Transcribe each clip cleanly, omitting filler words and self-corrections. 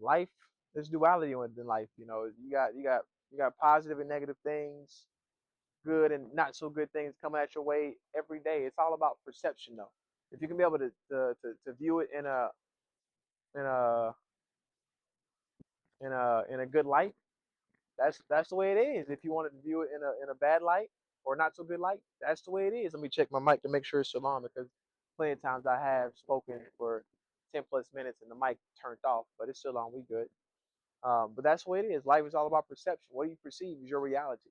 life, there's duality in life. You got positive and negative things, good and not so good things coming at your way every day. It's all about perception, though. If you can be able to view it in a in a good light, that's the way it is. If you wanted to view it in a bad light or not so good light, that's the way it is. Let me check my mic to make sure it's still on, because plenty of times I have spoken for 10+ minutes and the mic turned off, but it's still on. We good. But that's the way it is. Life is all about perception. What you perceive is your reality.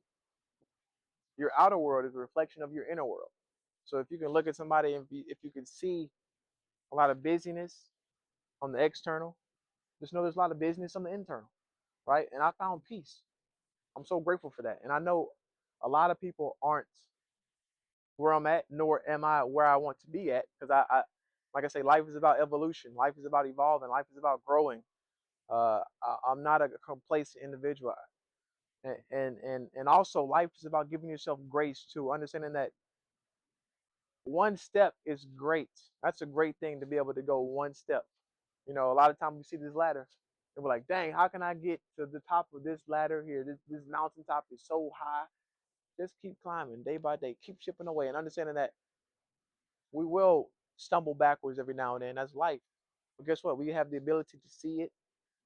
Your outer world is a reflection of your inner world. So if you can look at somebody and if you can see a lot of busyness on the external, just know there's a lot of business on the internal, right? And I found peace. I'm so grateful for that. And I know a lot of people aren't where I'm at, nor am I where I want to be at. Because like I say, life is about evolution. Life is about evolving. Life is about growing. I'm not a complacent individual. And also life is about giving yourself grace too, understanding that one step is great. That's a great thing, to be able to go one step. A lot of times we see this ladder and we're like, dang, how can I get to the top of this ladder here? This mountaintop is so high. Just keep climbing day by day, keep chipping away, and understanding that we will stumble backwards every now and then. That's life. But guess what? We have the ability to see it,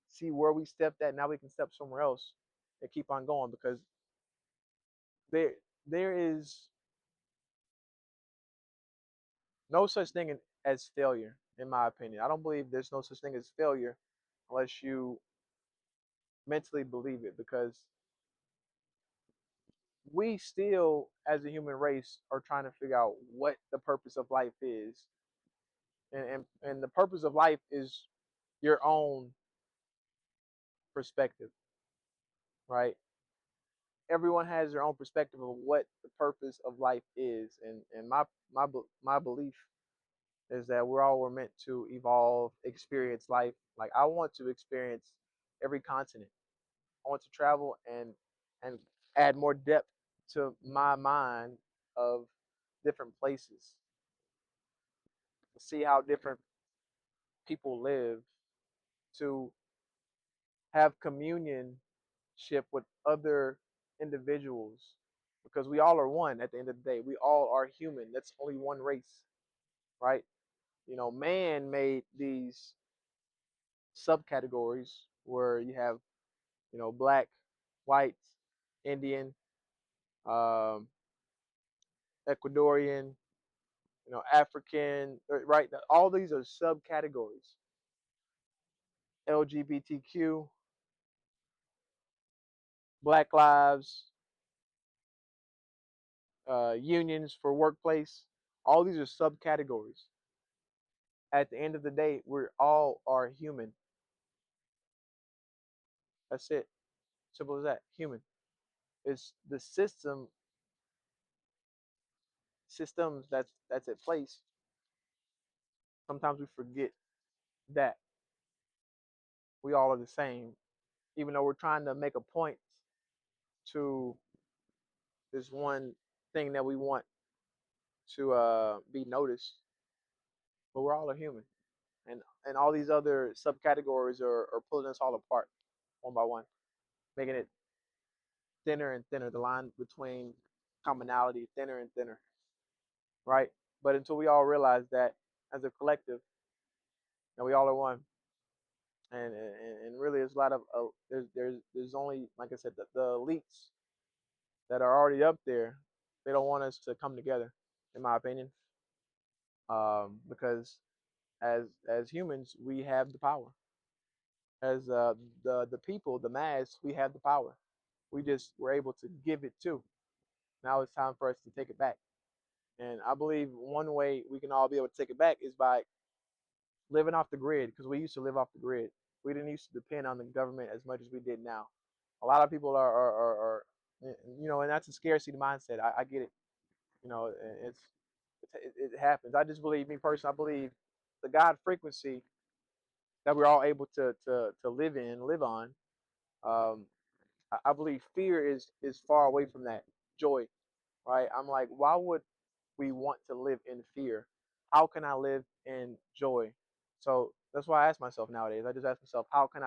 see where we stepped at. Now we can step somewhere else and keep on going, because there there is no such thing as failure, in my opinion. I don't believe there's no such thing as failure unless you mentally believe it, because we still, as a human race, are trying to figure out what the purpose of life is. And the purpose of life is your own perspective, right? Everyone has their own perspective of what the purpose of life is, and my belief is that we're all were meant to evolve, experience life. Like, I want to experience every continent. I want to travel and add more depth to my mind of different places, see how different people live, to have communionship with other individuals, because we all are one at the end of the day. We all are human. That's only one race, right? Man made these subcategories where you have, black, white, Indian, um, Ecuadorian, African, right? All these are subcategories. LGBTQ, Black Lives, unions for workplace. All these are subcategories. At the end of the day, we all are human. That's it. Simple as that. Human. It's the systems that's at place. Sometimes we forget that we all are the same, even though we're trying to make a point to this one thing that we want to be noticed. But we're all a human, and all these other subcategories are pulling us all apart one by one, making it thinner and thinner. The line between commonality thinner and thinner, right? But until we all realize that as a collective, that we all are one, and really, there's a lot of there's only, like I said, the elites that are already up there. They don't want us to come together, in my opinion, because as humans, we have the power. As the people, the mass, we have the power. We just were able to give it to. Now it's time for us to take it back. And I believe one way we can all be able to take it back is by living off the grid, because we used to live off the grid. We didn't used to depend on the government as much as we did now. A lot of people are and that's a scarcity mindset. I get it. It's it happens. I just believe, me personally, I believe the God frequency that we're all able to live in, live on. Um, I believe fear is far away from that joy, right? I'm like, why would we want to live in fear? How can I live in joy? So that's why I ask myself nowadays. I just ask myself, how can I